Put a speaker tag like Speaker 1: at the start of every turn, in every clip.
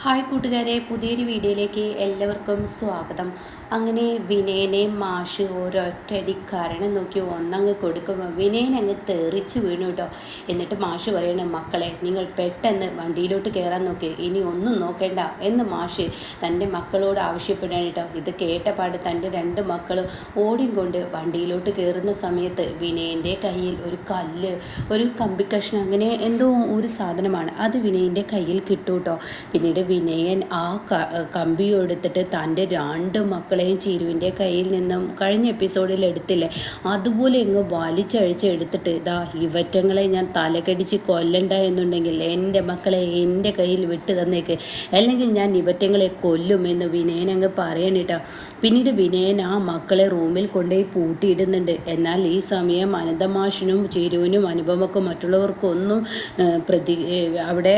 Speaker 1: Hi കൂട്ടുകാരെ, പുതിയൊരു വീഡിയോയിലേക്ക് എല്ലാവർക്കും സ്വാഗതം. അങ്ങനെ വിനയനെ മാഷ് ഒരൊറ്റടി കാരണം നോക്കി ഒന്നങ്ങ് കൊടുക്കുമ്പോൾ വിനയൻ അങ്ങ് തെറിച്ച് വീണു കേട്ടോ. എന്നിട്ട് മാഷ് പറയണം, മക്കളെ നിങ്ങൾ പെട്ടെന്ന് വണ്ടിയിലോട്ട് കയറാൻ നോക്കി, ഇനി ഒന്നും നോക്കേണ്ട എന്ന് മാഷ് തൻ്റെ മക്കളോട് ആവശ്യപ്പെടാൻ കേട്ടോ. ഇത് കേട്ടപാട് തൻ്റെ രണ്ട് മക്കളും ഓടിയും കൊണ്ട് വണ്ടിയിലോട്ട് കയറുന്ന സമയത്ത് വിനയൻ്റെ കയ്യിൽ ഒരു കല്ല്, ഒരു കമ്പിക്കഷ്ണം, അങ്ങനെ എന്തോ ഒരു സാധനമാണ് അത് വിനയൻ്റെ കയ്യിൽ കിട്ടും കേട്ടോ. പിന്നീട് വിനയൻ ആ കമ്പി എടുത്തിട്ട് തൻ്റെ രണ്ട് മക്കളെയും ചിരുവിൻ്റെ കയ്യിൽ നിന്നും കഴിഞ്ഞ എപ്പിസോഡിൽ എടുത്തില്ലേ, അതുപോലെ അങ്ങ് വലിച്ചഴിച്ച് എടുത്തിട്ട് ഇതാ ഇവറ്റങ്ങളെ ഞാൻ തലക്കടിച്ച് കൊല്ലണ്ട എന്നുണ്ടെങ്കിൽ എൻ്റെ മക്കളെ എൻ്റെ കയ്യിൽ വിട്ടു തന്നേക്ക്, അല്ലെങ്കിൽ ഞാൻ ഇവറ്റങ്ങളെ കൊല്ലുമെന്ന് വിനയൻ അങ്ങ് പറയാനിട്ടാ. പിന്നീട് വിനയൻ ആ മക്കളെ റൂമിൽ കൊണ്ടുപോയി പൂട്ടിയിടുന്നുണ്ട്. എന്നാൽ ഈ സമയം അനന്തമാഷിനും ചിരുവിനും അനുപമക്കും മറ്റുള്ളവർക്കും ഒന്നും അവിടെ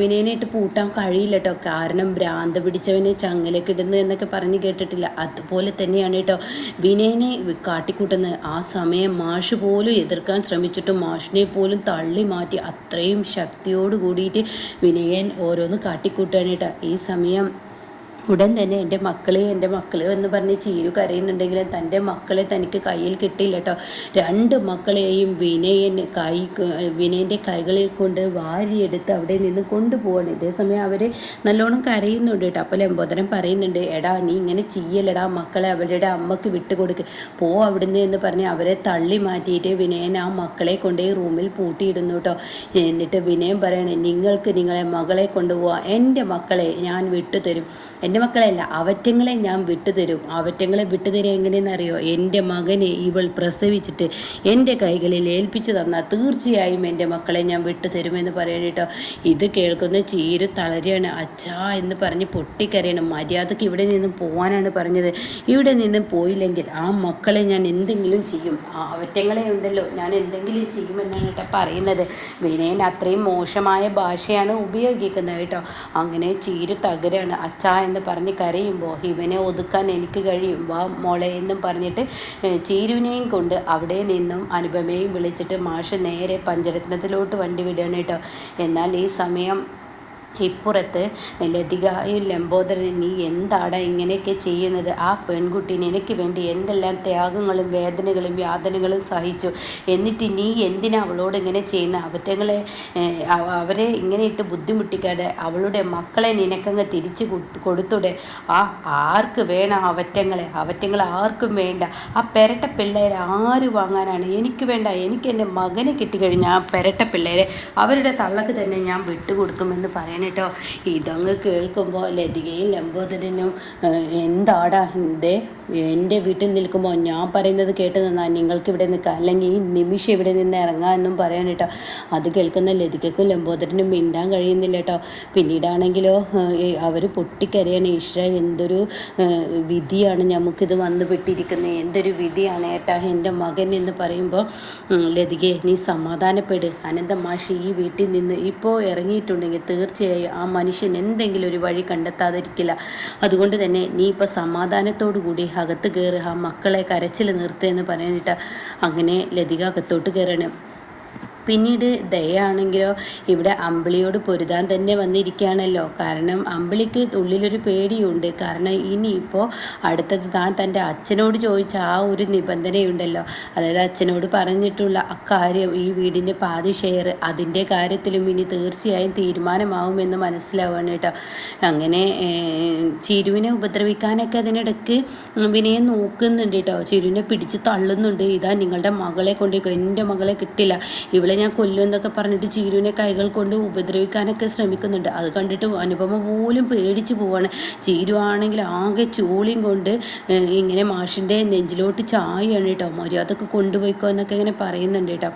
Speaker 1: വിനയനായിട്ട് പൂട്ടാൻ കഴിയില്ല കേട്ടോ. കാരണം ഭ്രാന്ത് പിടിച്ചവന് ചങ്ങലക്കിടുന്നു എന്നൊക്കെ പറഞ്ഞ് കേട്ടിട്ടില്ല, അതുപോലെ തന്നെയാണ് കേട്ടോ വിനയനെ കാട്ടിക്കൂട്ടുന്നത്. ആ സമയം മാഷ് പോലും എതിർക്കാൻ ശ്രമിച്ചിട്ടും മാഷിനെ പോലും തള്ളി മാറ്റി അത്രയും ശക്തിയോട് കൂടിയിട്ട് വിനയൻ ഓരോന്ന് കാട്ടിക്കൂട്ടുകയാണ് കേട്ടോ. ഈ സമയം ഉടൻ തന്നെ എൻ്റെ മക്കൾ എന്ന് പറഞ്ഞ് ചീരു കരയുന്നുണ്ടെങ്കിലും തൻ്റെ മക്കളെ തനിക്ക് കയ്യിൽ കിട്ടിയില്ല കേട്ടോ. രണ്ട് മക്കളെയും വിനയൻ്റെ കൈകളിൽ കൊണ്ട് വാരിയെടുത്ത് അവിടെ നിന്ന് കൊണ്ടുപോവാണ്. ഇതേസമയം അവർ നല്ലോണം കരയുന്നുണ്ട് കേട്ടോ. അപ്പോൾ ലംബോദരൻ പറയുന്നുണ്ട്, എടാ നീ ഇങ്ങനെ ചെയ്യലടാ, മക്കളെ അവരുടെ അമ്മക്ക് വിട്ടുകൊടുക്ക്, പോ അവിടുന്ന് എന്ന് പറഞ്ഞ് അവരെ തള്ളി മാറ്റിയിട്ട് വിനയൻ ആ മക്കളെ കൊണ്ടേ റൂമിൽ പൂട്ടിയിടുന്നു കേട്ടോ. എന്നിട്ട് വിനയൻ പറയണേ, നിങ്ങൾക്ക് നിങ്ങളെ മകളെ കൊണ്ടുപോവാം, എൻ്റെ മക്കളെ ഞാൻ വിട്ടുതരും, എൻ്റെ മക്കളെയല്ല അവറ്റങ്ങളെ ഞാൻ വിട്ടുതരും. അവറ്റങ്ങളെ വിട്ടുതരും എങ്ങനെയെന്നറിയോ, എൻ്റെ മകനെ ഇവൾ പ്രസവിച്ചിട്ട് എൻ്റെ കൈകളിൽ ഏൽപ്പിച്ചു തന്നാൽ തീർച്ചയായും എൻ്റെ മക്കളെ ഞാൻ വിട്ടുതരുമെന്ന് പറയണം കേട്ടോ. ഇത് കേൾക്കുന്ന ചീരു തളരെയാണ്. അച്ഛാ എന്ന് പറഞ്ഞ് പൊട്ടിക്കരയണം. മര്യാദക്ക് ഇവിടെ നിന്ന് പോകാനാണ് പറഞ്ഞത്, ഇവിടെ നിന്ന് പോയില്ലെങ്കിൽ ആ മക്കളെ ഞാൻ എന്തെങ്കിലും ചെയ്യും, ആ അവറ്റങ്ങളെ ഉണ്ടല്ലോ ഞാൻ എന്തെങ്കിലും ചെയ്യുമെന്നാണ് കേട്ടോ പറയുന്നത്. വിനയൻ അത്രയും മോശമായ ഭാഷയാണ് ഉപയോഗിക്കുന്നത് കേട്ടോ. അങ്ങനെ ചീരു തകരാണ്. അച്ഛാ എന്ന് പറഞ്ഞ് കരയുമ്പോൾ ഇവനെ ഒതുക്കാൻ എനിക്ക് കഴിയും, വാ മോളെ എന്നും പറഞ്ഞിട്ട് ചീരുവിനെയും കൊണ്ട് അവിടെ നിന്നും അനുപമയും വിളിച്ചിട്ട് മാഷ് നേരെ പഞ്ചരത്നത്തിലോട്ട് വണ്ടി വിടുകയാണ് കേട്ടോ. എന്നാൽ ഈ സമയം ഇപ്പുറത്ത് ലതികയും ലംബോദരൻ, നീ എന്താടാ ഇങ്ങനെയൊക്കെ ചെയ്യുന്നത്, ആ പെൺകുട്ടീനെ എനിക്ക് വേണ്ടി എന്തെല്ലാം ത്യാഗങ്ങളും വേദനകളും യാതനകളും സഹിച്ചു, എന്നിട്ട് നീ എന്തിനാ അവളോട് ഇങ്ങനെ ചെയ്യുന്ന, അവരെ ഇങ്ങനെ ഇട്ട് ബുദ്ധിമുട്ടിക്കാതെ അവളുടെ മക്കളെ നിനക്കങ്ങ് തിരിച്ചു കൊടുത്തൂടെ, ആർക്ക് വേണം അവറ്റങ്ങളെ ആർക്കും വേണ്ട, ആ പെരട്ട പിള്ളേരെ ആര് വാങ്ങാനാണ്, എനിക്ക് വേണ്ട, എനിക്ക് എൻ്റെ മകനെ കിട്ടിക്കഴിഞ്ഞാൽ ആ പെരട്ട പിള്ളേരെ അവരുടെ തള്ളക്ക് തന്നെ ഞാൻ വിട്ടുകൊടുക്കുമെന്ന് പറയാൻ കേട്ടോ. ഇതങ്ങ് കേൾക്കുമ്പോൾ ലതികയും ലംബോദരനും, എന്താടാ ഇതേ എൻ്റെ വീട്ടിൽ നിൽക്കുമ്പോൾ ഞാൻ പറയുന്നത് കേട്ട് നിന്നാൽ നിങ്ങൾക്ക് ഇവിടെ നിൽക്കാം, അല്ലെങ്കിൽ ഈ നിമിഷം ഇവിടെ നിന്ന് ഇറങ്ങാം എന്നും പറയാൻ കേട്ടോ. അത് കേൾക്കുന്ന ലതികക്കും ലംബോദരനും മിണ്ടാൻ കഴിയുന്നില്ല കേട്ടോ. പിന്നീടാണെങ്കിലോ അവർ പൊട്ടിക്കരയാണ്. ഈശ്വര, എന്തൊരു വിധിയാണ് നമുക്കിത് വന്നു പെട്ടിരിക്കുന്നത്, എന്തൊരു വിധിയാണ് ഏട്ടാ എൻ്റെ മകൻ എന്ന് പറയുമ്പോൾ, ലതികയെ നീ സമാധാനപ്പെട്, അനന്തമാഷി ഈ വീട്ടിൽ നിന്ന് ഇപ്പോൾ ഇറങ്ങിയിട്ടുണ്ടെങ്കിൽ തീർച്ചയായും ആ മനുഷ്യൻ എന്തെങ്കിലും ഒരു വഴി കണ്ടെത്താതിരിക്കില്ല. അതുകൊണ്ട് തന്നെ നീ ഇപ്പോൾ സമാധാനത്തോടു കൂടി അകത്ത് കയറി ആ മക്കളെ കരച്ചിൽ നിർത്തുകയെന്ന് പറയാനിട്ട് അങ്ങനെ ലതിക അകത്തോട്ട് കയറണം. പിന്നീട് ദയാണെങ്കിലോ ഇവിടെ അമ്പിളിയോട് പൊരുതാൻ തന്നെ വന്നിരിക്കുകയാണല്ലോ. കാരണം അമ്പിളിക്ക് ഉള്ളിലൊരു പേടിയുണ്ട്. കാരണം ഇനിയിപ്പോൾ അടുത്തത് തൻ്റെ അച്ഛനോട് ചോദിച്ച ആ ഒരു നിബന്ധനയുണ്ടല്ലോ, അതായത് അച്ഛനോട് പറഞ്ഞിട്ടുള്ള അക്കാര്യം, ഈ വീടിൻ്റെ പാതി ഷെയർ, അതിൻ്റെ കാര്യത്തിലും ഇനി തീർച്ചയായും തീരുമാനമാവുമെന്ന് മനസ്സിലാവുകയാണ് കേട്ടോ. അങ്ങനെ ചിരുവിനെ ഉപദ്രവിക്കാനൊക്കെ അതിനിടയ്ക്ക് വിനയം നോക്കുന്നുണ്ട് കേട്ടോ. ചിരുവിനെ പിടിച്ച് തള്ളുന്നുണ്ട്. ഇതാ നിങ്ങളുടെ മകളെ കൊണ്ടേക്കോ, എൻ്റെ മകളെ കിട്ടില്ല, ഇവളെ ഞാൻ കൊല്ലും എന്നൊക്കെ പറഞ്ഞിട്ട് ചീരുവിനെ കൈകൾ കൊണ്ട് ഉപദ്രവിക്കാനൊക്കെ ശ്രമിക്കുന്നുണ്ട്. അത് കണ്ടിട്ട് അനുപമ പോലും പേടിച്ച് പോവാണ്. ചീരു ആണെങ്കിൽ ആകെ ചൂളിയും കൊണ്ട് ഇങ്ങനെ മാഷിൻ്റെ നെഞ്ചിലോട്ട് ചായയാണ് കേട്ടോ. മര്യാദക്ക് കൊണ്ടുപോയിക്കോ എന്നൊക്കെ ഇങ്ങനെ പറയുന്നുണ്ട് കേട്ടോ.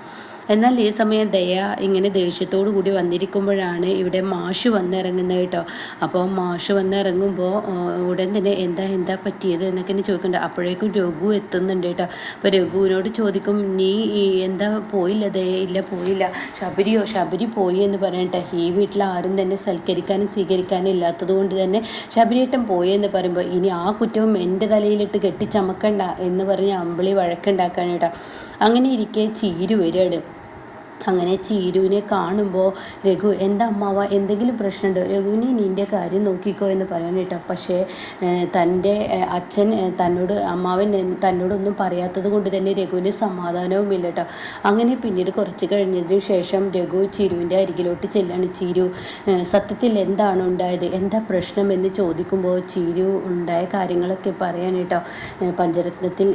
Speaker 1: എന്നാൽ ഈ സമയം ദയ ഇങ്ങനെ ദേഷ്യത്തോടു കൂടി വന്നിരിക്കുമ്പോഴാണ് ഇവിടെ മാഷ് വന്നിറങ്ങുന്നത് കേട്ടോ. അപ്പോൾ മാഷ് വന്നിറങ്ങുമ്പോൾ ഉടൻ തന്നെ എന്താ പറ്റിയത് എന്നൊക്കെ ചോദിക്കുന്നുണ്ട്. അപ്പോഴേക്കും രഘു എത്തുന്നുണ്ട് കേട്ടോ. അപ്പോൾ രഘുവിനോട് ചോദിക്കും, നീ എന്താ പോയില്ല ദയ? ഇല്ല പോയില്ല. ശബരി പോയി എന്ന് പറയട്ടെ. ഈ വീട്ടിൽ ആരും തന്നെ സൽക്കരിക്കാനും സ്വീകരിക്കാനും ഇല്ലാത്തത് കൊണ്ട് തന്നെ ശബരിയേട്ടൻ പോയി എന്ന് പറയുമ്പോൾ ഇനി ആ കുറ്റവും എൻ്റെ തലയിലിട്ട് കെട്ടിച്ചമക്കണ്ട എന്ന് പറഞ്ഞ് അമ്പിളി വഴക്കുണ്ടാക്കാൻ കേട്ടോ. അങ്ങനെ ഇരിക്കെ ചീരു വരികയാണ്. അങ്ങനെ ചീരുവിനെ കാണുമ്പോൾ രഘു എന്താ അമ്മാവ എന്തെങ്കിലും പ്രശ്നമുണ്ടോ, രഘുവിനെ നിൻ്റെ കാര്യം നോക്കിക്കോ എന്ന് പറയാൻ കേട്ടോ. പക്ഷേ തൻ്റെ അച്ഛൻ തന്നോട് അമ്മാവൻ തന്നോടൊന്നും പറയാത്തത് കൊണ്ട് തന്നെ രഘുവിന് സമാധാനവും ഇല്ല കേട്ടോ. അങ്ങനെ പിന്നീട് കുറച്ച് കഴിഞ്ഞതിന് ശേഷം രഘു ചിരുവിൻ്റെ അരികിലോട്ട് ചെല്ലാണ്. ചിരു സത്യത്തിൽ എന്താണ് ഉണ്ടായത്, എന്താ പ്രശ്നം എന്ന് ചോദിക്കുമ്പോൾ ചിരു ഉണ്ടായ കാര്യങ്ങളൊക്കെ പറയാൻ കേട്ടോ. പഞ്ചരത്നത്തിൽ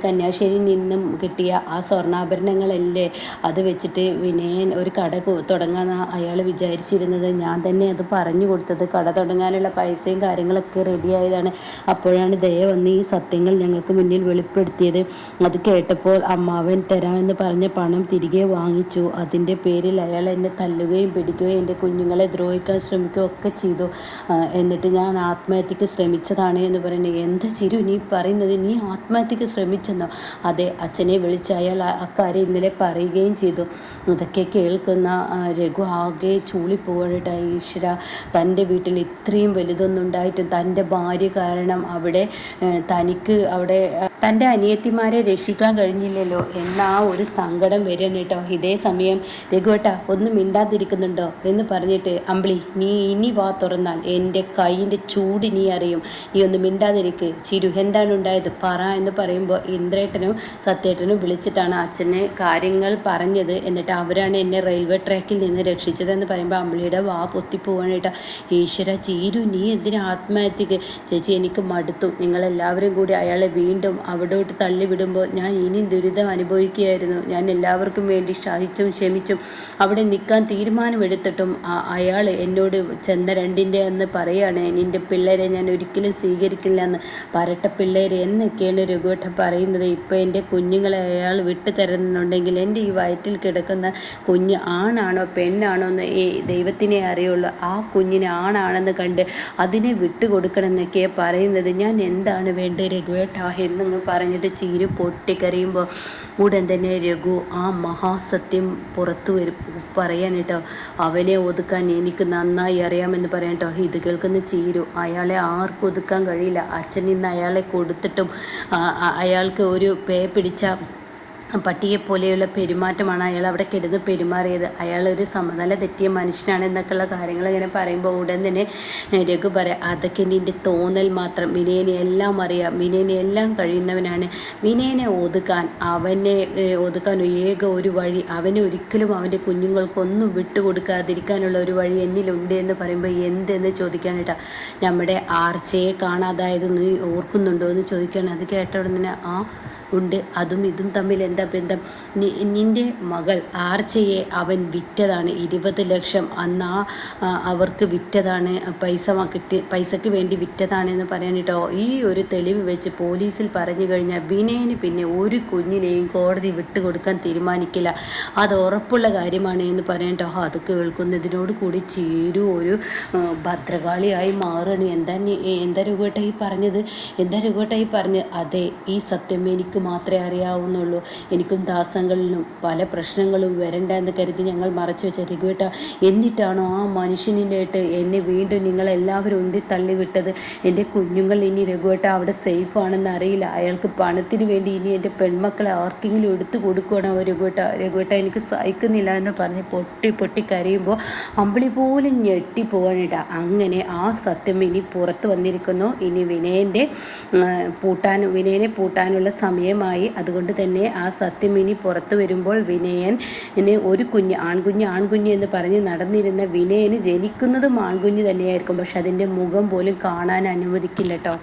Speaker 1: കന്യാശ്ശേരിയിൽ നിന്നും കിട്ടിയ ആ സ്വർണ്ണാഭരണങ്ങളല്ലേ, അത് വെച്ചിട്ട് വിനയൻ ഒരു കട തുടങ്ങാനാണ് അയാൾ വിചാരിച്ചിരുന്നത്. ഞാൻ തന്നെ അത് പറഞ്ഞു കൊടുത്തത്, കട തുടങ്ങാനുള്ള പൈസയും കാര്യങ്ങളൊക്കെ റെഡിയായതാണ്. അപ്പോഴാണ് ദയ വന്ന് ഈ സത്യങ്ങൾ ഞങ്ങൾക്ക് മുന്നിൽ വെളിപ്പെടുത്തിയത്. അത് കേട്ടപ്പോൾ അമ്മാവൻ തരാമെന്ന് പറഞ്ഞ പണം തിരികെ വാങ്ങിച്ചു. അതിൻ്റെ പേരിൽ അയാൾ എന്നെ തല്ലുകയും പിടിക്കുകയും എൻ്റെ കുഞ്ഞുങ്ങളെ ദ്രോഹിക്കാൻ ശ്രമിക്കുകയും ഒക്കെ ചെയ്തു. എന്നിട്ട് ഞാൻ ആത്മഹത്യക്ക് ശ്രമിച്ചതാണ് എന്ന് പറയുന്നത്. എന്താ ചിരു നീ പറയുന്നത്, നീ ആത്മഹത്യക്ക് ശ്രമിച്ചെന്നോ? അതെ, അച്ഛനെ വിളിച്ച് അയാൾ അക്കാര്യം ഇന്നലെ പറയുകയും ചെയ്തു. ഇതൊക്കെ കേൾക്കുന്ന രഘു ആകെ ചൂളിപ്പോവാനിട്ട്, ഈശ്വര, തൻ്റെ വീട്ടിൽ ഇത്രയും വലുതൊന്നും ഉണ്ടായിട്ടും തൻ്റെ ഭാര്യ കാരണം അവിടെ തനിക്ക് അവിടെ തൻ്റെ അനിയത്തിമാരെ രക്ഷിക്കാൻ കഴിഞ്ഞില്ലല്ലോ എന്ന ആ ഒരു സങ്കടം വരണം കേട്ടോ. ഇതേ സമയം രഘുവേട്ട ഒന്ന് മിണ്ടാതിരിക്കുന്നുണ്ടോ എന്ന് പറഞ്ഞിട്ട്, അമ്പിളി നീ ഇനി വാ തുറന്നാൽ എൻ്റെ കൈയിൻ്റെ ചൂട് നീ അറിയും, നീ ഒന്ന് മിണ്ടാതിരിക്ക്, ചിരു എന്താണ് ഉണ്ടായത് പറ എന്ന് പറയുമ്പോൾ ഇന്ദ്രേട്ടനും സത്യേട്ടനും വിളിച്ചിട്ടാണ് അച്ഛനെ കാര്യങ്ങൾ പറഞ്ഞത്. എന്നിട്ട് അവരാണ് എന്നെ റെയിൽവേ ട്രാക്കിൽ നിന്ന് രക്ഷിച്ചതെന്ന് പറയുമ്പോൾ അമ്പിളിയുടെ വാ പൊത്തിപ്പോവാണ് കേട്ടോ. ഈശ്വര, ചീരു നീ എന്തിനാ ആത്മഹത്യക്ക്? ചേച്ചി എനിക്ക് മടുത്തു, നിങ്ങളെല്ലാവരും കൂടി അയാളെ വീണ്ടും അവിടോട്ട് തള്ളിവിടുമ്പോൾ ഞാൻ ഇനി ദുരിതം അനുഭവിക്കുകയായിരുന്നു. ഞാൻ എല്ലാവർക്കും വേണ്ടി സഹിച്ചും ക്ഷമിച്ചും അവിടെ നിൽക്കാൻ തീരുമാനമെടുത്തിട്ടും അയാൾ എന്നോട് ചെന്ന രണ്ടിൻ്റെ എന്ന് പറയാണ്, നിൻ്റെ പിള്ളേരെ ഞാൻ ഒരിക്കലും സ്വീകരിക്കില്ല എന്ന്. പരട്ട പിള്ളേരെ എന്നൊക്കെയാണ് രഘുവേട്ട പറയുന്നത്. ഇപ്പോൾ എൻ്റെ കുഞ്ഞുങ്ങളെ അയാൾ വിട്ടു തരുന്നുണ്ടെങ്കിൽ എൻ്റെ ഈ വയറ്റിൽ കിടക്കുന്ന കുഞ്ഞ് ആണാണോ പെണ്ണാണോ എന്ന് ദൈവത്തിനെ അറിയുള്ളൂ. ആ കുഞ്ഞിനെ ആണാണെന്ന് കണ്ട് അതിനെ വിട്ടുകൊടുക്കണമെന്നൊക്കെ പറയുന്നത്. ഞാൻ എന്താണ് വേണ്ടത് രഘുവേട്ട എന്നങ്ങ് പറഞ്ഞിട്ട് ചീരു പൊട്ടിക്കരയുമ്പോൾ ഉടൻ തന്നെ രഘു ആ മഹാസത്യം പുറത്തു പറയാൻ കേട്ടോ. അവനെ ഒതുക്കാൻ എനിക്ക് നന്നായി അറിയാമെന്ന് പറയാൻ കേട്ടോ. ഇത് കേൾക്കുന്ന ചീരു, അയാളെ ആർക്കും ഒതുക്കാൻ കഴിയില്ല. അച്ഛൻ ഇന്ന് അയാളെ കൊടുത്തിട്ടും അയാൾക്ക് ഒരു പേ പിടിച്ച പട്ടിയെപ്പോലെയുള്ള പെരുമാറ്റമാണ് അയാൾ അവിടെ കിടന്ന് പെരുമാറിയത്. അയാളൊരു സമനില തെറ്റിയ മനുഷ്യനാണ് എന്നൊക്കെയുള്ള കാര്യങ്ങൾ ഇങ്ങനെ പറയുമ്പോൾ ഉടൻ തന്നെ രഘു പറയാം, അതൊക്കെ നിൻ്റെ തോന്നൽ മാത്രം, വിനയനെ എല്ലാം അറിയാം, വിനയനെ എല്ലാം കഴിയുന്നവനാണ്. വിനയനെ അവനെ ഒതുക്കാൻ ഏക ഒരു വഴി, അവനെ ഒരിക്കലും അവൻ്റെ കുഞ്ഞുങ്ങൾക്കൊന്നും വിട്ടുകൊടുക്കാതിരിക്കാനുള്ള ഒരു വഴി എന്നിലുണ്ട് എന്ന് പറയുമ്പോൾ എന്തെന്ന് ചോദിക്കാനായിട്ടാ. നമ്മുടെ ആർച്ചയെ കാണാതായത് നീ ഓർക്കുന്നുണ്ടോ എന്ന് ചോദിക്കുകയാണ്. അത് കേട്ട ഉടനെ ഉണ്ട്, അതും ഇതും തമ്മിൽ എന്താ ബന്ധം? നിൻ്റെ മകൾ ആർച്ചയെ അവൻ വിറ്റതാണ്, 20 ലക്ഷം അന്ന് അവർക്ക് വിറ്റതാണ്, പൈസക്ക് വേണ്ടി വിറ്റതാണ് എന്ന് പറയാൻ കേട്ടോ. ഈ ഒരു തെളിവ് വെച്ച് പോലീസിൽ പറഞ്ഞു കഴിഞ്ഞാൽ വിനയന് പിന്നെ ഒരു കുഞ്ഞിനെയും കോടതി വിട്ടുകൊടുക്കാൻ തീരുമാനിക്കില്ല, അത് ഉറപ്പുള്ള കാര്യമാണ് എന്ന് പറയാൻ കേട്ടോ. അത് കേൾക്കുന്നതിനോട് കൂടി ചീരു ഒരു ഭദ്രകാളിയായി മാറുകയാണ്. എന്താ രഘുവേട്ടായി പറഞ്ഞത്, അതെ, ഈ സത്യം എനിക്ക് മാത്രമേ അറിയാവുന്നുള്ളൂ. എനിക്കും ദാസങ്ങളിലും പല പ്രശ്നങ്ങളും വരണ്ട എന്ന് കരുതി ഞങ്ങൾ മറച്ചു വെച്ച രഘുവേട്ട, എന്നിട്ടാണോ ആ മനുഷ്യനിലേട്ട് എന്നെ വീണ്ടും നിങ്ങളെല്ലാവരും ഉന്തി തള്ളിവിട്ടത്? എൻ്റെ കുഞ്ഞുങ്ങൾ ഇനി രഘുവേട്ട അവിടെ സേഫ് ആണെന്ന് അറിയില്ല. അയാൾക്ക് പണത്തിന് വേണ്ടി ഇനി എൻ്റെ പെൺമക്കളെ ആർക്കെങ്കിലും എടുത്തു കൊടുക്കുകയാണോ രഘുവേട്ട എനിക്ക് സഹിക്കുന്നില്ല എന്ന് പറഞ്ഞ് പൊട്ടി കരയുമ്പോൾ അമ്പിളി പോലും ഞെട്ടിപ്പോവാനിട്ട. അങ്ങനെ ആ സത്യം ഇനി പുറത്ത് വന്നിരിക്കുന്നു. ഇനി വിനയനെ പൂട്ടാനുള്ള സമയമായി. അതുകൊണ്ട് തന്നെ ആ സത്യം ഇനി പുറത്തു വരുമ്പോൾ വിനയന് ഒരു ആൺകുഞ്ഞ് എന്ന് പറഞ്ഞ് നടന്നിരുന്ന വിനയന് ജനിക്കുന്നതും ആൺകുഞ്ഞ് തന്നെയായിരിക്കും. പക്ഷെ അതിൻ്റെ മുഖം പോലും കാണാൻ അനുവദിക്കില്ല കേട്ടോ.